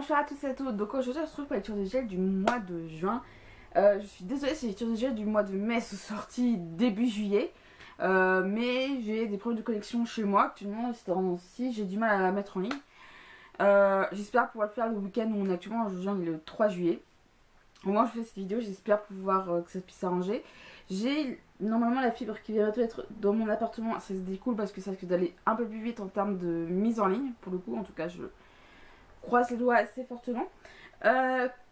Bonjour à tous et à toutes. Donc aujourd'hui on se retrouve pour les lectures de gel du mois de juin. Je suis désolée si les lectures de gel du mois de mai sont sorties début juillet. Mais j'ai des problèmes de connexion chez moi actuellement. Si j'ai du mal à la mettre en ligne. J'espère pouvoir le faire le week-end où on est actuellement. Aujourd'hui on est le 3 juillet. Au moment où je fais cette vidéo, j'espère pouvoir que ça puisse s'arranger. J'ai normalement la fibre qui vient être dans mon appartement. Ça se découle parce que ça risque d'aller un peu plus vite en termes de mise en ligne. Pour le coup, en tout cas, je croise les doigts assez fortement.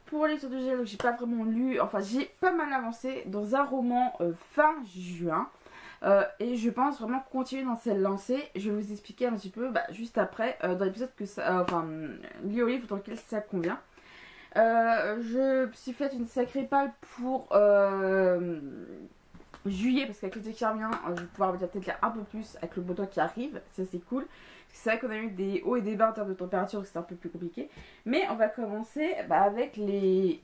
Pour les lectures de gel, j'ai pas vraiment lu. Enfin, j'ai pas mal avancé dans un roman fin juin. Et je pense vraiment continuer dans cette lancée. Je vais vous expliquer un petit peu juste après, dans l'épisode que ça. Lié au livre dans lequel ça convient. Je me suis fait une sacrée palle pour juillet parce qu'avec l'été qui revient, je vais pouvoir peut-être lire un peu plus avec le beau temps qui arrive. Ça c'est cool. C'est vrai qu'on a eu des hauts et des bas en termes de température, c'est un peu plus compliqué. Mais on va commencer avec les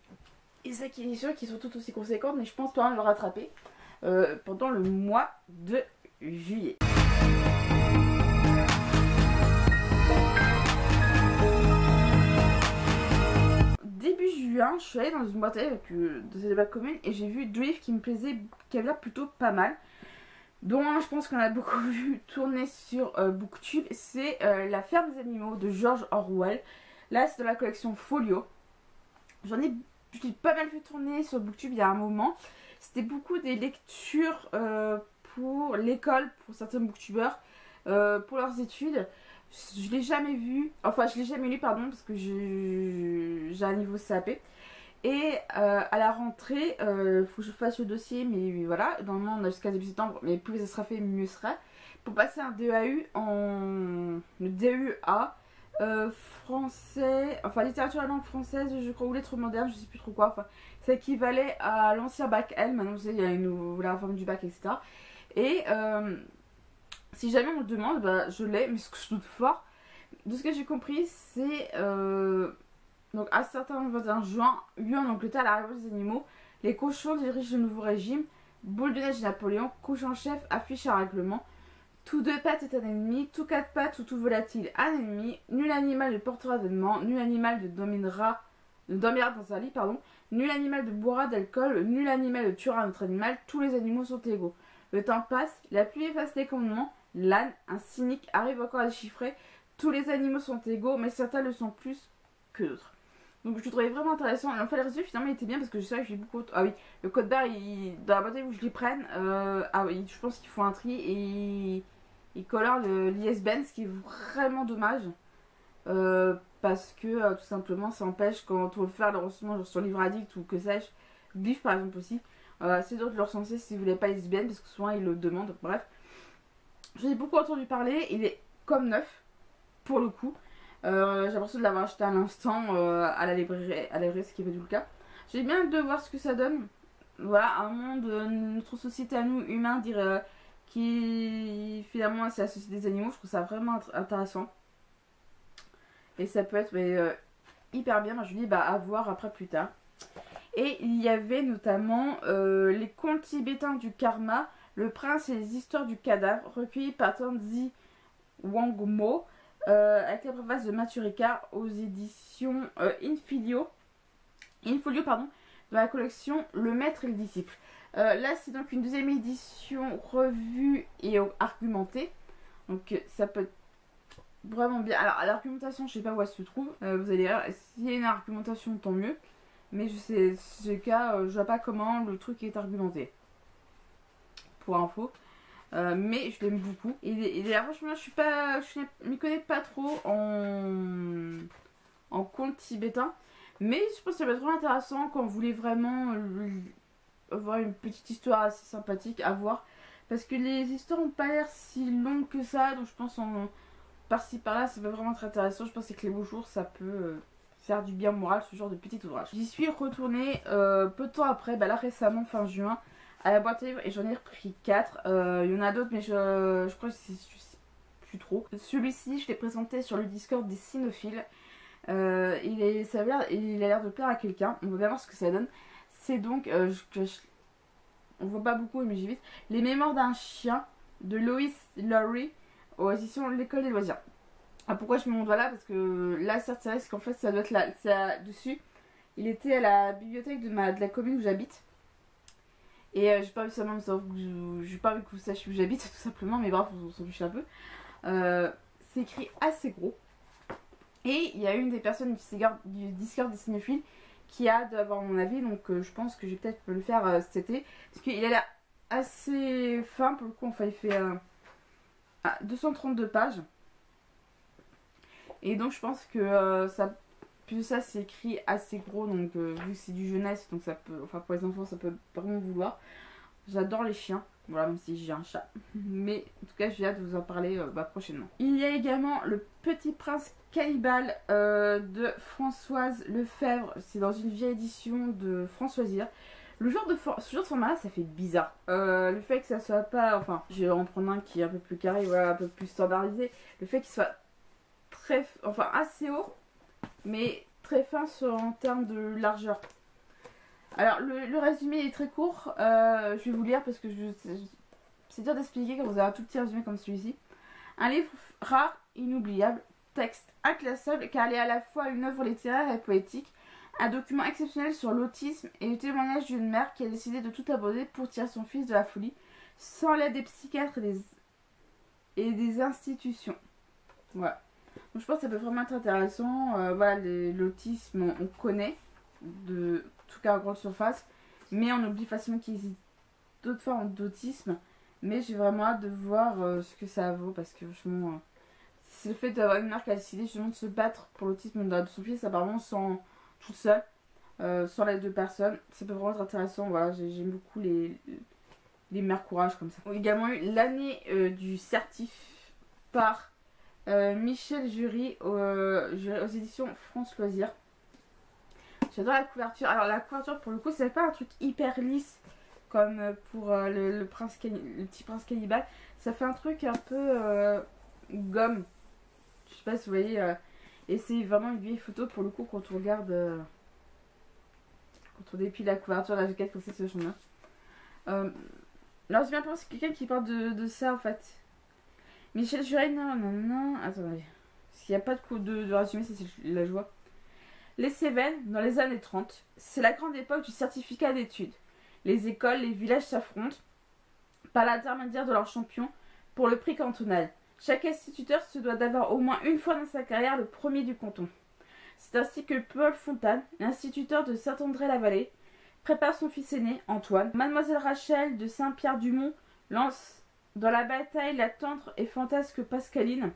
acquisitions qui sont tout aussi conséquentes, mais je pense quand même le rattraper pendant le mois de juillet. Début juin, je suis allée dans une boîte à de ces débats communes et j'ai vu deux livres qui me plaisaient, qui avaient l'air plutôt pas mal. Dont un, je pense qu'on a beaucoup vu tourner sur Booktube, c'est La ferme des animaux de George Orwell. Là, c'est de la collection Folio. Je l'ai pas mal vu tourner sur Booktube il y a un moment. C'était beaucoup des lectures pour l'école, pour certains booktubeurs, pour leurs études. Je l'ai jamais vu, enfin je l'ai jamais lu pardon parce que j'ai un niveau CAP. Et à la rentrée, faut que je fasse le dossier, mais voilà, normalement on a jusqu'à début septembre, mais plus ça sera fait, mieux sera. Pour passer un DAU le DEA français, enfin littérature à langue française, je crois, ou lettres modernes, je sais plus trop quoi. Enfin, ça équivalait à l'ancien bac L, maintenant vous savez, il y a la réforme du bac, etc. Et si jamais on le demande, je l'ai, mais ce que je doute fort, de ce que j'ai compris, c'est donc à certains 21 juin, lieu en Angleterre, à l'arrivée des animaux, les cochons dirigent le nouveau régime. Boule de neige et Napoléon, cochon-chef, affiche un règlement. Tout deux pattes est un ennemi, tout quatre pattes ou tout volatile un ennemi. Nul animal ne portera d'événement, nul animal ne dormira dans un lit, nul animal ne boira d'alcool, nul animal ne tuera un autre animal, tous les animaux sont égaux. Le temps passe, la pluie efface les commandements, l'âne, un cynique, arrive encore à déchiffrer. Tous les animaux sont égaux, mais certains le sont plus que d'autres. Donc je le trouvais vraiment intéressant. Et en fait le résumé finalement il était bien parce que je sais que j'ai beaucoup. Ah oui, le code barre dans la boîte où je les prenne, ah oui, je pense qu'il faut un tri et il colore l'ISBN, ce qui est vraiment dommage. Parce que tout simplement ça empêche quand on veut faire le recensement genre sur Livre Addict ou que sais-je, Biff par exemple aussi. C'est dur de le recenser si vous voulez pas l'ISBN parce que souvent ils le demandent. Bref, j'en ai beaucoup entendu parler, il est comme neuf pour le coup. J'ai l'impression de l'avoir acheté à l'instant à la librairie, ce qui n'est pas du tout le cas. J'ai bien hâte de voir ce que ça donne. Voilà, un monde, notre société à nous, humains, qui finalement c'est la société des animaux. Je trouve ça vraiment intéressant. Et ça peut être hyper bien. Moi, je dis à voir après plus tard. Et il y avait notamment les contes tibétains du karma, le prince et les histoires du cadavre, recueillis par Tanzi Wangmo. Avec la préface de Mathieu Ricard aux éditions Infolio, dans la collection Le Maître et le Disciple. Là, c'est donc une deuxième édition revue et argumentée. Donc, ça peut être vraiment bien. Alors, à l'argumentation, je sais pas où elle se trouve. Vous allez voir, s'il y a une argumentation, tant mieux. Mais je sais, c'est le cas, je vois pas comment le truc est argumenté. Pour info. Mais je l'aime beaucoup. Et là, franchement, je m'y connais pas trop en conte tibétain. Mais je pense que ça va être vraiment intéressant quand vous voulez vraiment avoir une petite histoire assez sympathique à voir. Parce que les histoires n'ont pas l'air si longues que ça. Donc je pense par-ci par-là, ça va vraiment être intéressant. Je pense que les beaux jours, ça peut faire du bien au moral, ce genre de petit ouvrage. J'y suis retournée peu de temps après, là récemment, fin juin, à la boîte à livres et j'en ai repris 4. Il y en a d'autres mais je crois que c'est plus trop. Celui-ci je l'ai présenté sur le Discord des cinophiles. Il a l'air de plaire à quelqu'un. On va bien voir ce que ça donne. C'est donc, on voit pas beaucoup mais j'y vite. Les mémoires d'un chien de Lois Lowry aux éditions L'École des loisirs. Ah, pourquoi je mets mon doigt là? Parce que là, certes, c'est vrai qu'en fait, ça doit être là, dessus. Il était à la bibliothèque de la commune où j'habite. Et j'ai pas envie seulement de savoir j'ai pas envie que vous sachiez où j'habite, tout simplement, mais bref, on s'en fiche un peu. C'est écrit assez gros. Et il y a une des personnes du Discord des cinéphiles qui a d'avoir mon avis, donc je pense que je vais peut-être le faire cet été. Parce qu'il a l'air assez fin pour le coup, enfin il fait 232 pages. Et donc je pense que plus ça c'est écrit assez gros, donc vu que c'est du jeunesse, donc ça peut, enfin pour les enfants ça peut vraiment vouloir. J'adore les chiens, voilà, même si j'ai un chat. Mais en tout cas j'ai hâte de vous en parler prochainement. Il y a également Le Petit Prince Cannibale de Françoise Lefebvre. C'est dans une vieille édition de Françoisir. Ce genre de format là, ça fait bizarre. Le fait que ça soit pas, enfin je vais en prendre un qui est un peu plus carré, voilà, un peu plus standardisé. Le fait qu'il soit assez haut, mais très fin en termes de largeur. Alors le résumé est très court, je vais vous lire parce que c'est dur d'expliquer quand vous avez un tout petit résumé comme celui-ci. Un livre rare, inoubliable, texte inclassable car il est à la fois une œuvre littéraire et poétique, un document exceptionnel sur l'autisme et le témoignage d'une mère qui a décidé de tout abandonner pour tirer son fils de la folie, sans l'aide des psychiatres et des institutions. Voilà. Donc je pense que ça peut vraiment être intéressant. Voilà, l'autisme, on connaît, en tout cas en grande surface, mais on oublie facilement qu'il existe d'autres formes d'autisme. Mais j'ai vraiment hâte de voir ce que ça vaut, parce que franchement, c'est le fait d'avoir une mère qui a décidé justement de se battre pour l'autisme de son fils, apparemment toute seule, sans l'aide de personne. Ça peut vraiment être intéressant. Voilà, j'aime beaucoup les mères courage comme ça. On a également eu L'année du certif par Michel Jury aux éditions France Loisirs. J'adore la couverture. Alors la couverture pour le coup c'est pas un truc hyper lisse comme pour le Petit Prince Cannibale. Ça fait un truc un peu gomme. Je sais pas si vous voyez. Et c'est vraiment une vieille photo pour le coup quand on regarde, quand on dépile la couverture, la jaquette comme ça, c'est vachement bien. Alors j'ai bien pensé que quelqu'un qui parle de ça en fait. Michel Juret, non. Attendez. Parce qu'il n'y a pas de résumé, ça c'est la joie. Les Cévennes, dans les années 30, c'est la grande époque du certificat d'études. Les écoles, les villages s'affrontent, par l'intermédiaire de leurs champions, pour le prix cantonal. Chaque instituteur se doit d'avoir au moins une fois dans sa carrière le premier du canton. C'est ainsi que Paul Fontane, l'instituteur de Saint-André-la-Vallée, prépare son fils aîné, Antoine. Mademoiselle Rachel de Saint-Pierre-du-Mont lance dans la bataille la tendre et fantasque Pascaline.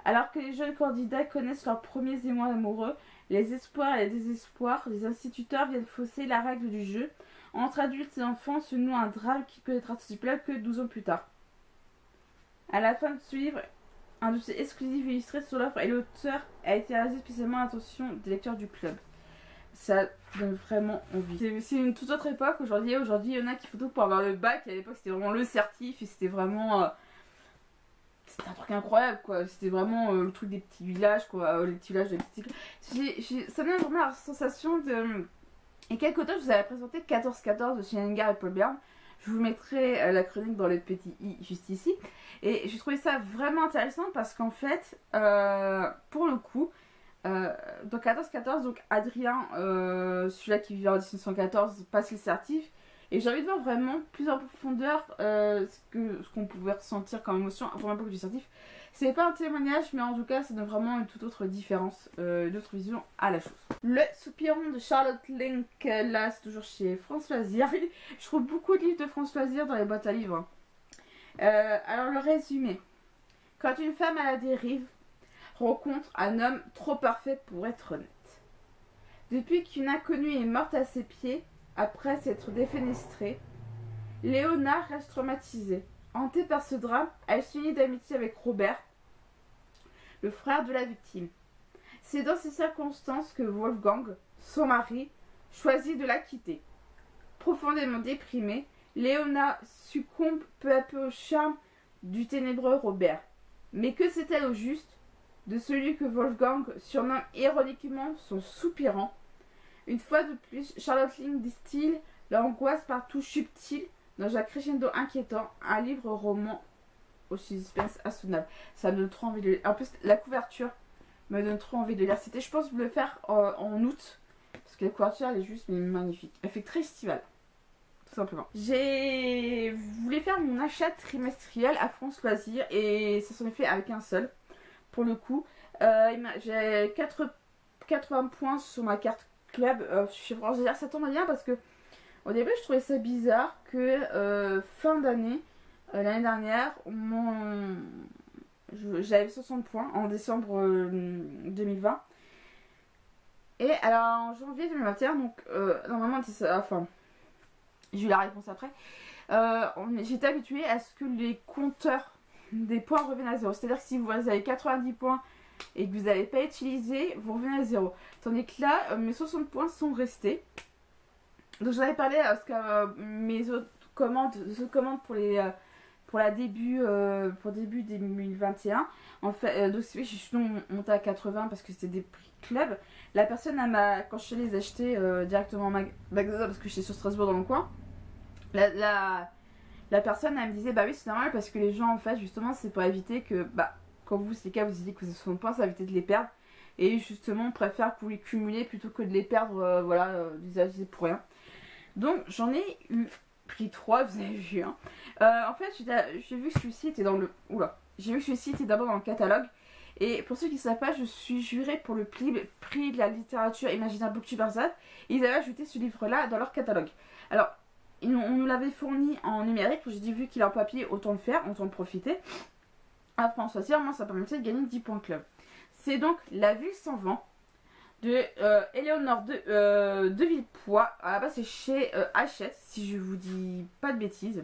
Alors que les jeunes candidats connaissent leurs premiers émois amoureux, les espoirs et les désespoirs, les instituteurs viennent fausser la règle du jeu. Entre adultes et enfants se noue un drame qui peut être articulable que 12 ans plus tard. À la fin de ce livre, un dossier exclusif illustré sur l'offre et l'auteur a été réalisé spécialement à l'attention des lecteurs du club. Ça donne vraiment envie. C'est une toute autre époque. Aujourd'hui, il y en a qui font tout pour avoir le bac. Et à l'époque, c'était vraiment le certif et c'était vraiment... c'était un truc incroyable, quoi. C'était vraiment le truc des petits villages, quoi. Les petits villages de petits... Ça me donne vraiment la sensation de... Et quelques temps, je vous avais présenté 14-14 de Chenengar et Paul Bern. Je vous mettrai la chronique dans le petit i juste ici. Et j'ai trouvé ça vraiment intéressant parce qu'en fait, pour le coup, dans 14-14, donc Adrien, celui-là qui vivait en 1914, passe le certif. Et j'ai envie de voir vraiment plus en profondeur ce qu'on pouvait ressentir comme émotion avant l'époque du certif. C'est pas un témoignage, mais en tout cas, ça donne vraiment une toute autre différence, une autre vision à la chose. Le Soupirant de Charlotte Link, là, c'est toujours chez France Loisirs. Je trouve beaucoup de livres de France Loisirs dans les boîtes à livres. Alors, le résumé. Quand une femme à la dérive rencontre un homme trop parfait pour être honnête. Depuis qu'une inconnue est morte à ses pieds, après s'être défenestrée, Léona reste traumatisée. Hantée par ce drame, elle s'unit d'amitié avec Robert, le frère de la victime. C'est dans ces circonstances que Wolfgang, son mari, choisit de la quitter. Profondément déprimée, Léona succombe peu à peu au charme du ténébreux Robert. Mais que sait-elle au juste de celui que Wolfgang surnomme ironiquement son soupirant? Une fois de plus, Charlotte Link distille l'angoisse par touches subtiles dans un crescendo inquiétant, un livre-roman au suspense insoutenable. Ça me donne trop envie de lire. En plus, la couverture me donne trop envie de lire. C'était, je pense, le faire en août. Parce que la couverture, elle est juste magnifique. Elle fait très estivale. Tout simplement. J'ai voulu faire mon achat trimestriel à France Loisirs. Et ça s'en est fait avec un seul. Pour le coup. J'ai 80 points sur ma carte club. Ça tombe bien parce que au début, je trouvais ça bizarre que fin d'année, l'année dernière, j'avais 60 points en décembre 2020. Et alors en janvier 2021, donc normalement, enfin, j'ai eu la réponse après. J'étais habituée à ce que les compteurs des points reviennent à zéro. C'est-à-dire que si vous avez 90 points et que vous n'avez pas utilisé, vous revenez à zéro. Tandis que là, mes 60 points sont restés. Donc j'en avais parlé parce que mes autres commandes pour début 2021. En fait, donc je suis montée à 80 parce que c'était des prix club. La personne quand je suis allée les acheter directement en magasin parce que j'étais sur Strasbourg dans le coin. La personne elle me disait bah oui c'est normal parce que les gens en fait justement c'est pour éviter que quand vous c'est le cas vous dites que vous avez 60 points ça va éviter de les perdre. Et justement on préfère que vous les cumulez plutôt que de les perdre d'usage pour rien. Donc j'en ai pris 3, vous avez vu. Hein. En fait, j'ai vu que celui-ci était dans le. Oula. J'ai vu que celui-ci était d'abord dans le catalogue. Et pour ceux qui ne savent pas, je suis jurée pour le prix de la littérature imaginaire Booktubers. Ils avaient ajouté ce livre-là dans leur catalogue. Alors, on nous l'avait fourni en numérique. J'ai dit, vu qu'il est en papier, autant le faire, autant en profiter. Après, en choisir, moi, ça permettait de gagner 10 points club. C'est donc La Ville sans vent de Éléonore de Villepoix. À la base, c'est chez Hachette, si je vous dis pas de bêtises.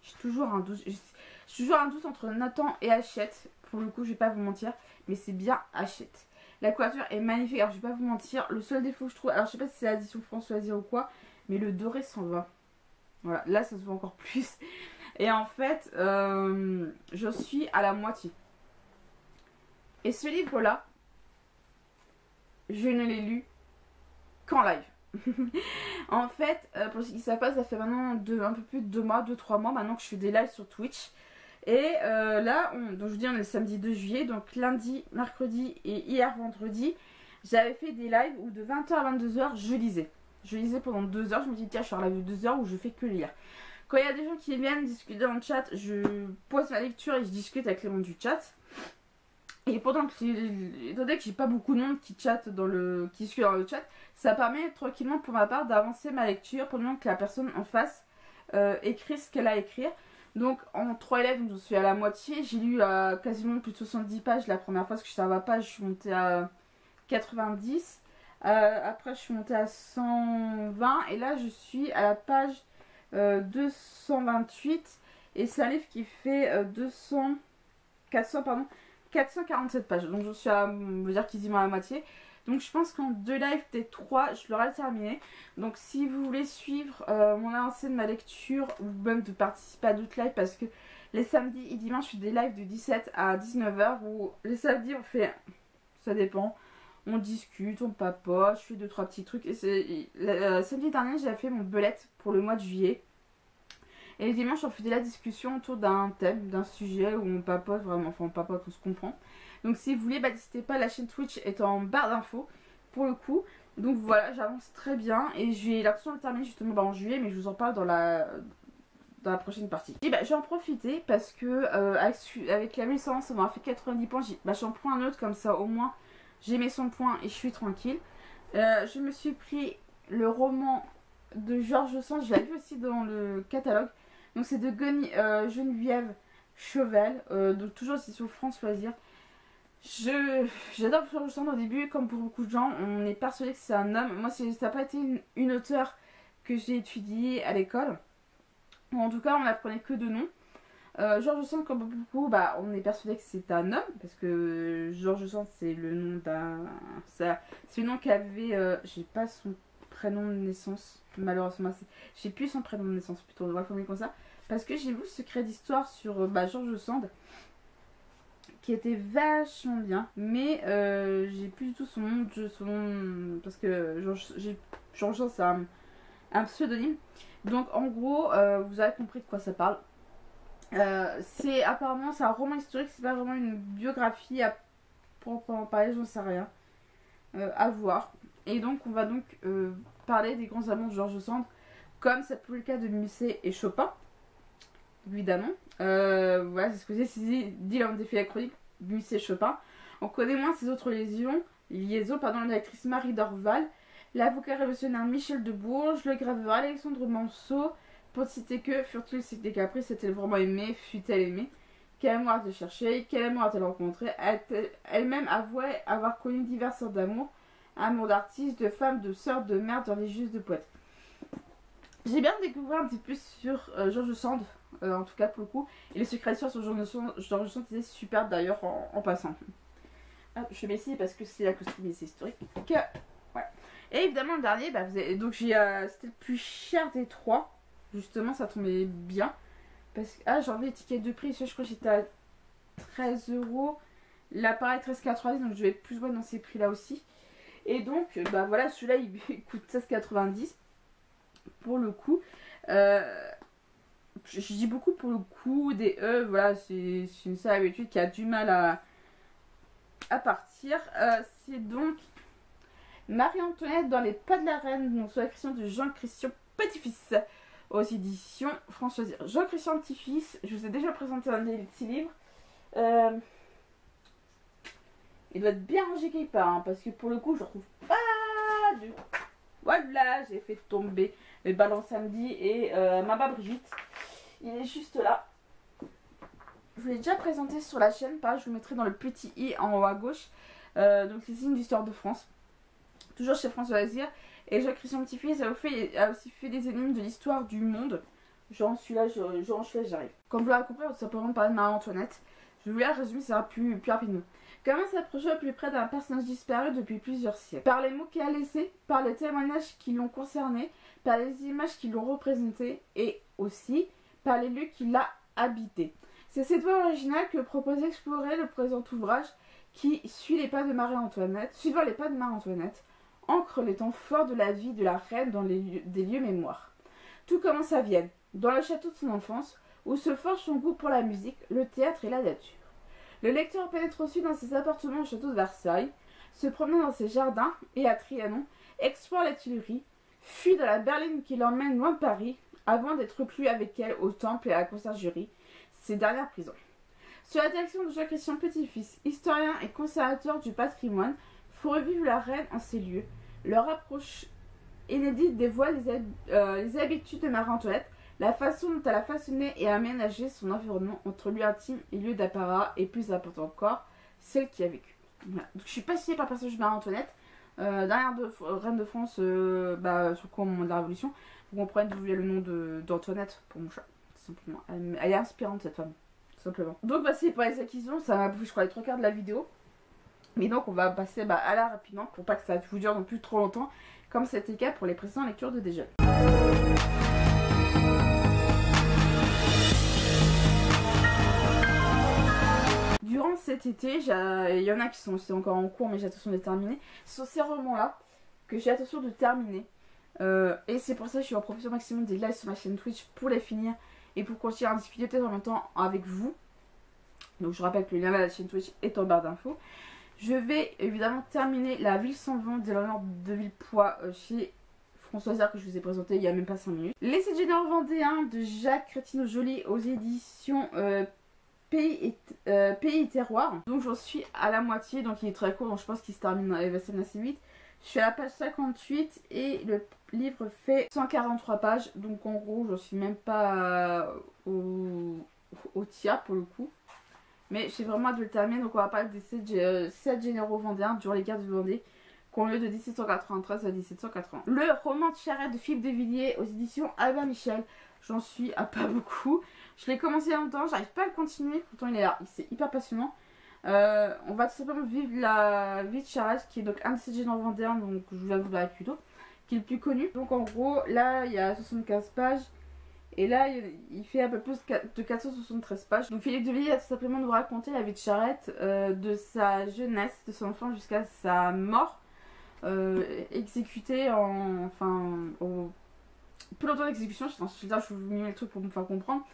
J'ai toujours un doute entre Nathan et Hachette. Pour le coup, je vais pas vous mentir, mais c'est bien Hachette. La couverture est magnifique. Alors, je vais pas vous mentir, le seul défaut que je trouve, alors je sais pas si c'est l'édition France Loisirs ou quoi, mais le doré s'en va. Voilà, là, ça se voit encore plus. Et en fait, je suis à la moitié. Et ce livre-là, je ne l'ai lu qu'en live. En fait, pour ceux qui ne savent pas, ça fait maintenant un peu plus de 2 mois, 2-3 mois maintenant que je fais des lives sur Twitch. Et là, donc je vous dis, on est le samedi 2 juillet, donc lundi, mercredi et hier vendredi, j'avais fait des lives où de 20h à 22h, je lisais. Je lisais pendant 2 heures, je me dis tiens, je suis en live de 2 heures où je fais que lire. Quand il y a des gens qui viennent discuter dans le chat, je pose ma lecture et je discute avec les gens du chat. Et étant donné que j'ai pas beaucoup de monde qui suit dans le chat, ça permet tranquillement pour ma part d'avancer ma lecture pendant que la personne en face écrit ce qu'elle a à écrire. Donc en 3 élèves, je suis à la moitié. J'ai lu quasiment plus de 70 pages la première fois parce que je suis à 20 pages, je suis montée à 90. Après je suis montée à 120 et là je suis à la page 228 et c'est un livre qui fait 447 pages, donc je suis à, on va dire quasiment à la moitié. Donc je pense qu'en 2 lives, peut-être 3, je l'aurai terminé. Donc si vous voulez suivre mon avancée de ma lecture ou même de participer à d'autres lives, parce que les samedis et dimanches, je fais des lives de 17 à 19h, ou les samedis on fait, ça dépend, on discute, on papote, je fais 2-3 petits trucs. Et samedi dernier, j'ai fait mon belette pour le mois de juillet. Et le dimanche, on fait de la discussion autour d'un thème, d'un sujet où on papote vraiment, enfin on papote, on se comprend. Donc si vous voulez, n'hésitez pas, la chaîne Twitch est en barre d'infos pour le coup. Donc voilà, j'avance très bien et j'ai l'intention de le terminer justement en juillet, mais je vous en parle dans la prochaine partie. Et je vais en profiter parce que avec la 1100, ça m'a fait 90 points. J'en prends un autre comme ça, au moins j'ai mes 100 points et je suis tranquille. Je me suis pris le roman de Georges Sand, je l'avais vu aussi dans le catalogue. Donc c'est de Geneviève Cheval, donc toujours c'est sur France Loisirs. J'adore Georges Sand. Au début, comme pour beaucoup de gens, on est persuadé que c'est un homme. Moi, ça n'a pas été une auteure que j'ai étudiée à l'école. En tout cas, on n'apprenait que de noms. Georges Sand, comme beaucoup, on est persuadé que c'est un homme, parce que Georges Sand, c'est le nom c'est le nom qu'avait. J'ai pas son prénom de naissance, malheureusement. J'ai plus son prénom de naissance, plutôt, on devrait formuler comme ça. Parce que j'ai vu Secret d'Histoire sur Georges Sand, qui était vachement bien, mais j'ai plus du tout son nom, parce que Georges Sand, c'est un pseudonyme. Donc en gros, vous avez compris de quoi ça parle. Apparemment c'est un roman historique, c'est pas vraiment une biographie à proprement parler, j'en sais rien. À voir. Et donc on va donc parler des grands amants de George Sand, comme ça peut être le cas de Musset et Chopin, évidemment. Voilà, c'est ce que j'ai dit dans le défi de la chronique, Musset et Chopin. On connaît moins ses autres liaisons, de l'actrice Marie Dorval, l'avocat révolutionnaire Michel de Bourges, le graveur Alexandre Manceau, pour ne citer que, furent-ils des caprices, s'est-elle vraiment aimée, fut-elle aimée, quel amour a-t-elle cherché, quel amour a-t-elle rencontré, a-t-elle elle-même avoué avoir connu diverses sortes d'amour, amour d'artistes, de femmes, de sœurs, de mères, de religieuses, de poètes. J'ai bien découvert un petit peu sur George Sand, en tout cas pour le coup, et les secrets sur George Sand étaient super d'ailleurs en passant. Hop, je vais essayer parce que c'est la costume historique. Ouais. Et évidemment le dernier, bah, donc c'était le plus cher des trois. Justement, ça tombait bien. Parce que j'ai enlevé l'étiquette de prix. Je crois que j'étais à 13 €. Là, pareil, 13,90 €. Donc, je vais être plus loin dans ces prix-là aussi. Et donc, bah voilà, celui-là, il coûte 16,90 pour le coup. Je dis beaucoup pour le coup. Des voilà, c'est une seule habitude qui a du mal à partir. C'est donc Marie-Antoinette dans les pas de la reine, donc sous la création de Jean-Christian Petit-Fils aux éditions Françoise. Jean-Christian Petit-Fils, je vous ai déjà présenté un des petits livres. Il doit être bien rangé quelque part, hein, parce que pour le coup, je ne retrouve pas du... Voilà, j'ai fait tomber mes ballons samedi et ma Brigitte. Il est juste là. Je vous l'ai déjà présenté sur la chaîne, pareil, je vous mettrai dans le petit i en haut à gauche. Donc les signes d'histoire de France. Toujours chez François Azir. Et Jean-Christian Petit-Fils a aussi fait des énigmes de l'histoire du monde. J'en suis là, j'arrive. Comme vous l'avez compris, on va simplement parler de Marie-Antoinette. Je vais vous la résumer, ça va plus rapidement. Comment s'approcher au plus près d'un personnage disparu depuis plusieurs siècles? Par les mots qu'il a laissés, par les témoignages qui l'ont concerné, par les images qui l'ont représenté et aussi par les lieux qu'il a habités. C'est cette voie originale que propose d'explorer le présent ouvrage qui suit les pas de Marie-Antoinette, suivant les pas de Marie-Antoinette, ancre les temps forts de la vie de la reine dans des lieux mémoires. Tout commence à Vienne, dans le château de son enfance, où se forge son goût pour la musique, le théâtre et la nature. Le lecteur pénètre aussi dans ses appartements au château de Versailles, se promène dans ses jardins et à Trianon, explore les Tuileries, fuit dans la berline qui l'emmène loin de Paris, avant d'être reclus avec elle au temple et à la conciergerie, ses dernières prisons. Sous la direction de Jean-Christian Petit-Fils, historien et conservateur du patrimoine, faut revivre la reine en ces lieux. Leur approche inédite dévoile les habitudes de Marie-Antoinette, la façon dont elle a façonné et aménagé son environnement entre lieu intime et lieu d'apparat, et plus important encore, celle qui a vécu. Voilà. Donc, je suis passionnée par le personnage de Marie-Antoinette, dernière reine de France, sur le moment de la Révolution. Vous comprenez d'où vient le nom d'Antoinette pour mon chat, tout simplement. Elle est inspirante, cette femme, tout simplement. Donc, bah, c'est pour les acquisitions, ça m'a bouffé, je crois, les 3/4 de la vidéo. Mais donc, on va passer à la rapidement pour pas que ça vous dure non plus trop longtemps, comme c'était le cas pour les précédentes lectures de déjeuner. Durant cet été, il y en a qui sont aussi encore en cours, mais j'ai l'intention de les terminer. Ce sont ces romans-là que j'ai l'intention de terminer. Et c'est pour ça que je suis en profiter au maximum des lives sur ma chaîne Twitch pour les finir et pour continuer à discuter peut-être en même temps avec vous. Donc je rappelle que le lien de la chaîne Twitch est en barre d'infos. Je vais évidemment terminer La Ville sans vent d'Éléonore de Villepoix chez Françoise Azir, que je vous ai présenté il y a même pas 5 minutes. Les 7 généraux vendéens de Jacques Crétino-Joly aux éditions Pays et Terroir. Donc j'en suis à la moitié, donc il est très court, donc je pense qu'il se termine, il va se terminer assez vite. Je suis à la page 58 et le livre fait 143 pages, donc en gros j'en suis même pas au tiers pour le coup. Mais j'ai vraiment hâte de le terminer, donc on va parler des 7 généraux vendéens durant les guerres de Vendée, qui ont lieu de 1793 à 1780. Le roman de Charette de Philippe de Villiers aux éditions Albin Michel, j'en suis à pas beaucoup. Je l'ai commencé il y a longtemps, j'arrive pas à le continuer, pourtant il est là, c'est hyper passionnant. On va tout simplement vivre la vie de Charette, qui est donc un de ces généraux vendéens, donc je vous l'avoue là plus tôt, qui est le plus connu. Donc en gros, là il y a 75 pages. Et là, il fait un peu plus de 473 pages. Donc Philippe de Villiers a tout simplement nous raconter la vie de Charette, de sa jeunesse, de son enfant jusqu'à sa mort, exécutée peu longtemps d'exécution, je vous mets le truc pour me faire comprendre.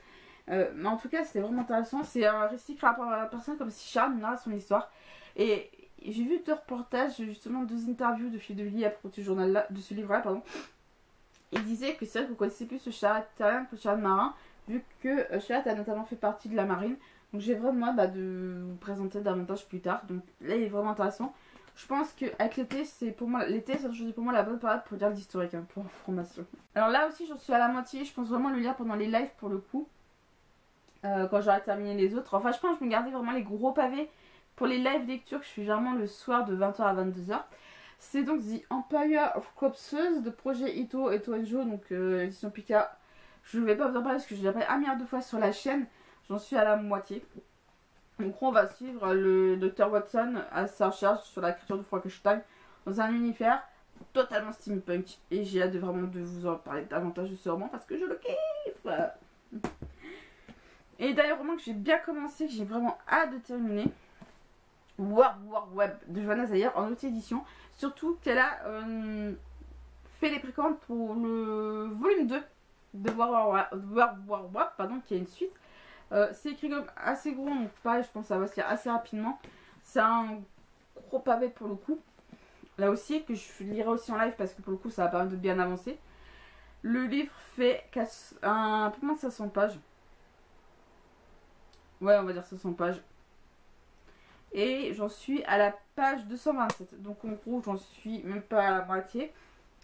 Mais en tout cas, c'était vraiment intéressant. C'est un récit créé par la personne comme si Charles narre son histoire. Et j'ai vu deux reportages, justement deux interviews de Philippe de Villiers à propos de ce journal-là, de ce livre-là, pardon. Il disait que c'est vrai que vous connaissez plus ce Charles terrien que Charles marin, vu que Charles a notamment fait partie de la marine. Donc j'ai vraiment de vous présenter davantage plus tard. Donc là, il est vraiment intéressant. Je pense qu'avec l'été, c'est pour moi, l'été, ça c'est pour moi la bonne période pour lire l'historique, hein, pour information. Alors là aussi, j'en suis à la moitié. Je pense vraiment le lire pendant les lives pour le coup. Quand j'aurai terminé les autres. Enfin, je pense que je me gardais vraiment les gros pavés pour les live lectures que je fais généralement le soir de 20h à 22h. C'est donc The Empire of Corpses de Projet Ito et Toenjo, donc édition Pika. Je ne vais pas vous en parler parce que je l'ai appris un milliard de fois sur la chaîne. J'en suis à la moitié. Donc on va suivre le Dr Watson à sa recherche sur la créature de Frankenstein dans un univers totalement steampunk. Et j'ai hâte vraiment de vous en parler davantage de ce roman parce que je le kiffe. Et d'ailleurs, roman que j'ai bien commencé, que j'ai vraiment hâte de terminer. War Web de Johanna Zayer en auto-édition. Surtout qu'elle a fait les précommandes pour le volume 2 de War Web, pardon, qui a une suite. C'est écrit comme assez gros, donc pareil, je pense que ça va se lire assez rapidement. C'est un gros pavé pour le coup. Là aussi, que je lirai aussi en live parce que pour le coup, ça va permettre de bien avancer. Le livre fait un peu moins de 500 pages. Ouais, on va dire 500 pages. Et j'en suis à la page 227. Donc en gros, j'en suis même pas à la moitié.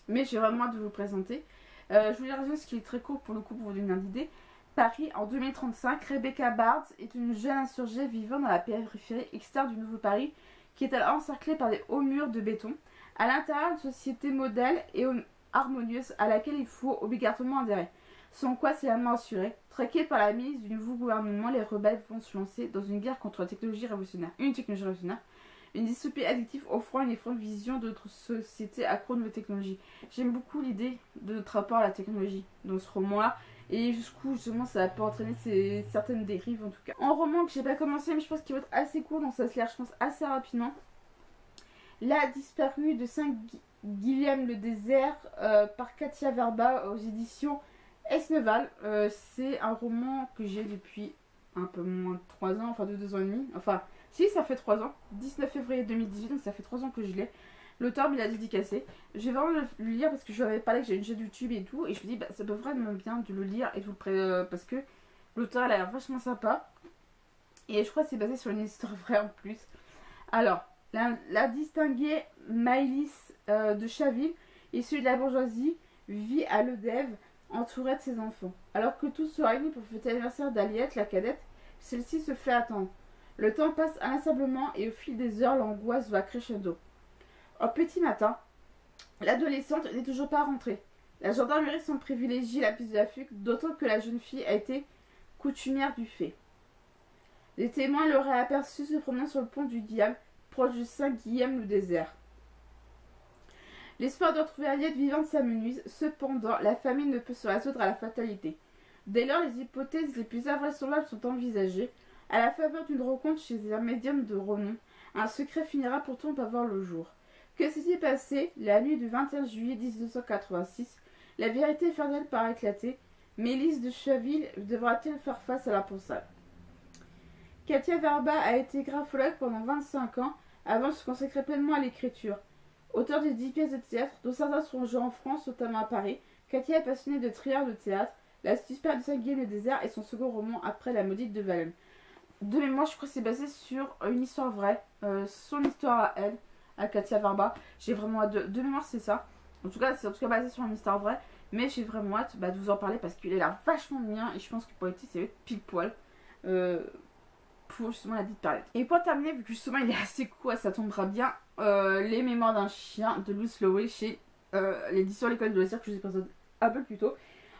Mais j'ai vraiment hâte de vous le présenter. Je vous lire ce qui est très court pour le coup pour vous donner une idée. Paris en 2035, Rebecca Bards est une jeune insurgée vivant dans la périphérie externe du Nouveau Paris qui est alors encerclée par des hauts murs de béton. À l'intérieur d'une société modèle et harmonieuse à laquelle il faut obligatoirement adhérer. Sans quoi c'est la mort assurée. Traqués par la milice du nouveau gouvernement, les rebelles vont se lancer dans une guerre contre la technologie révolutionnaire. Une dystopie addictive offrant une effrayante vision de notre société accro aux nouvelles technologies. J'aime beaucoup l'idée de notre rapport à la technologie dans ce roman-là. Et jusqu'où justement ça peut entraîner certaines dérives en tout cas. En roman que j'ai pas commencé mais je pense qu'il va être assez court donc ça se lire je pense assez rapidement. La disparue de Saint-Guilhem le désert par Katia Verba aux éditions Esneval. C'est un roman que j'ai depuis un peu moins de 3 ans, enfin de 2 ans et demi. Enfin si ça fait 3 ans, 19 février 2018 donc ça fait 3 ans que je l'ai. L'auteur me l'a dédicacé. Je vais vraiment le lire parce que je lui avais parlé que j'ai une chaîne YouTube et tout. Et je me dis, bah, ça peut vraiment bien de le lire et tout parce que l'auteur elle a l'air vachement sympa. Et je crois que c'est basé sur une histoire vraie en plus. Alors, la distinguée Maëlys de Chaville, issue de la bourgeoisie, vit à Lodève entourée de ses enfants. Alors que tous se réunissent pour fêter l'anniversaire d'Aliette, la cadette, celle-ci se fait attendre. Le temps passe inlassablement et au fil des heures, l'angoisse va crescendo. Au petit matin, l'adolescente n'est toujours pas rentrée. La gendarmerie semble privilégier la piste de la fugue, d'autant que la jeune fille a été coutumière du fait. Les témoins l'auraient aperçue se promenant sur le pont du Diable, proche de Saint-Guilhem le désert. L'espoir de retrouver Aliette vivante s'amenuise, cependant la famille ne peut se résoudre à la fatalité. Dès lors, les hypothèses les plus invraisemblables sont envisagées. À la faveur d'une rencontre chez un médium de renom, un secret finira pourtant par voir le jour. Que s'est-il passé la nuit du 21 juillet 1986? La vérité finira par éclater. Mélisse de Chaville devra-t-elle faire face à l'impensable? Katia Verba a été graphologue pendant 25 ans avant de se consacrer pleinement à l'écriture. Auteur de 10 pièces de théâtre, dont certains sont joués en France, notamment à Paris, Katia est passionnée de thriller de théâtre. La disparue de Saint-Guilhem le désert est son second roman après La maudite de Valognes. De mémoire, je crois que c'est basé sur une histoire vraie, son histoire à elle, à Katia Verba. J'ai vraiment hâte de mémoire, c'est ça. En tout cas, c'est basé sur une histoire vraie, mais j'ai vraiment hâte de vous en parler parce qu'il a l'air vachement bien et je pense que pour l'été, ça va être pile poil pour justement la dite période. Et pour terminer, vu que justement il est assez court et ça tombera bien, Les Mémoires d'un chien de Luce Lowey chez l'édition L'École de loisirs que je vous ai présenté un peu plus tôt.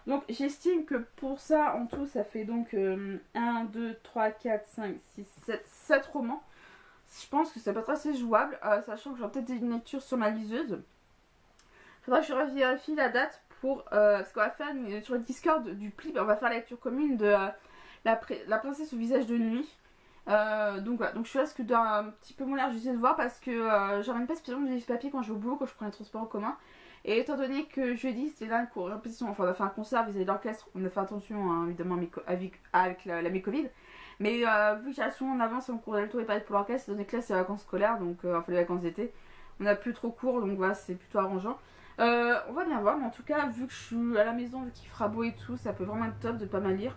Donc j'estime que pour ça, en tout, ça fait donc 1, 2, 3, 4, 5, 6, 7 romans. Je pense que ça peut être assez jouable, sachant que j'aurai peut-être une lecture sur ma liseuse. Faudra que je vérifie la date pour... parce qu'on va faire sur le Discord du Plib, on va faire la lecture commune de la princesse au visage de nuit. Donc voilà, donc je risque d'un petit peu moins l'air, j'essaie de voir parce que j'emmène pas spécialement des papiers quand je vais au boulot, quand je prends les transports en commun. Et étant donné que jeudi c'était là une répétition, enfin on a fait un concert vis-à-vis de l'orchestre, on a fait attention hein, évidemment avec la mi-Covid. Mais vu que j'ai souvent en avance en cours d'alto et pas pour l'orchestre, étant donné que là c'est les vacances scolaires, donc enfin les vacances d'été, on a plus trop cours, donc voilà c'est plutôt arrangeant. On va bien voir, mais en tout cas vu que je suis à la maison, vu qu'il fera beau et tout, ça peut vraiment être top de pas mal lire.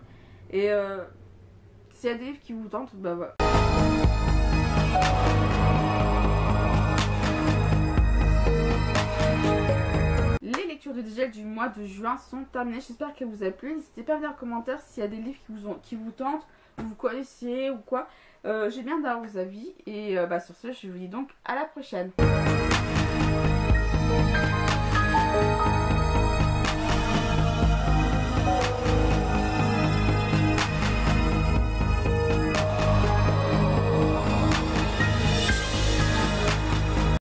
Et s'il y a des livres qui vous tentent, bah voilà. Les lectures de dégel du mois de juin sont terminées. J'espère qu'elles vous a plu. N'hésitez pas à me dire en commentaire s'il y a des livres qui vous tentent, que vous connaissiez ou quoi. J'ai bien d'avoir vos avis. Et sur ce, je vous dis donc à la prochaine.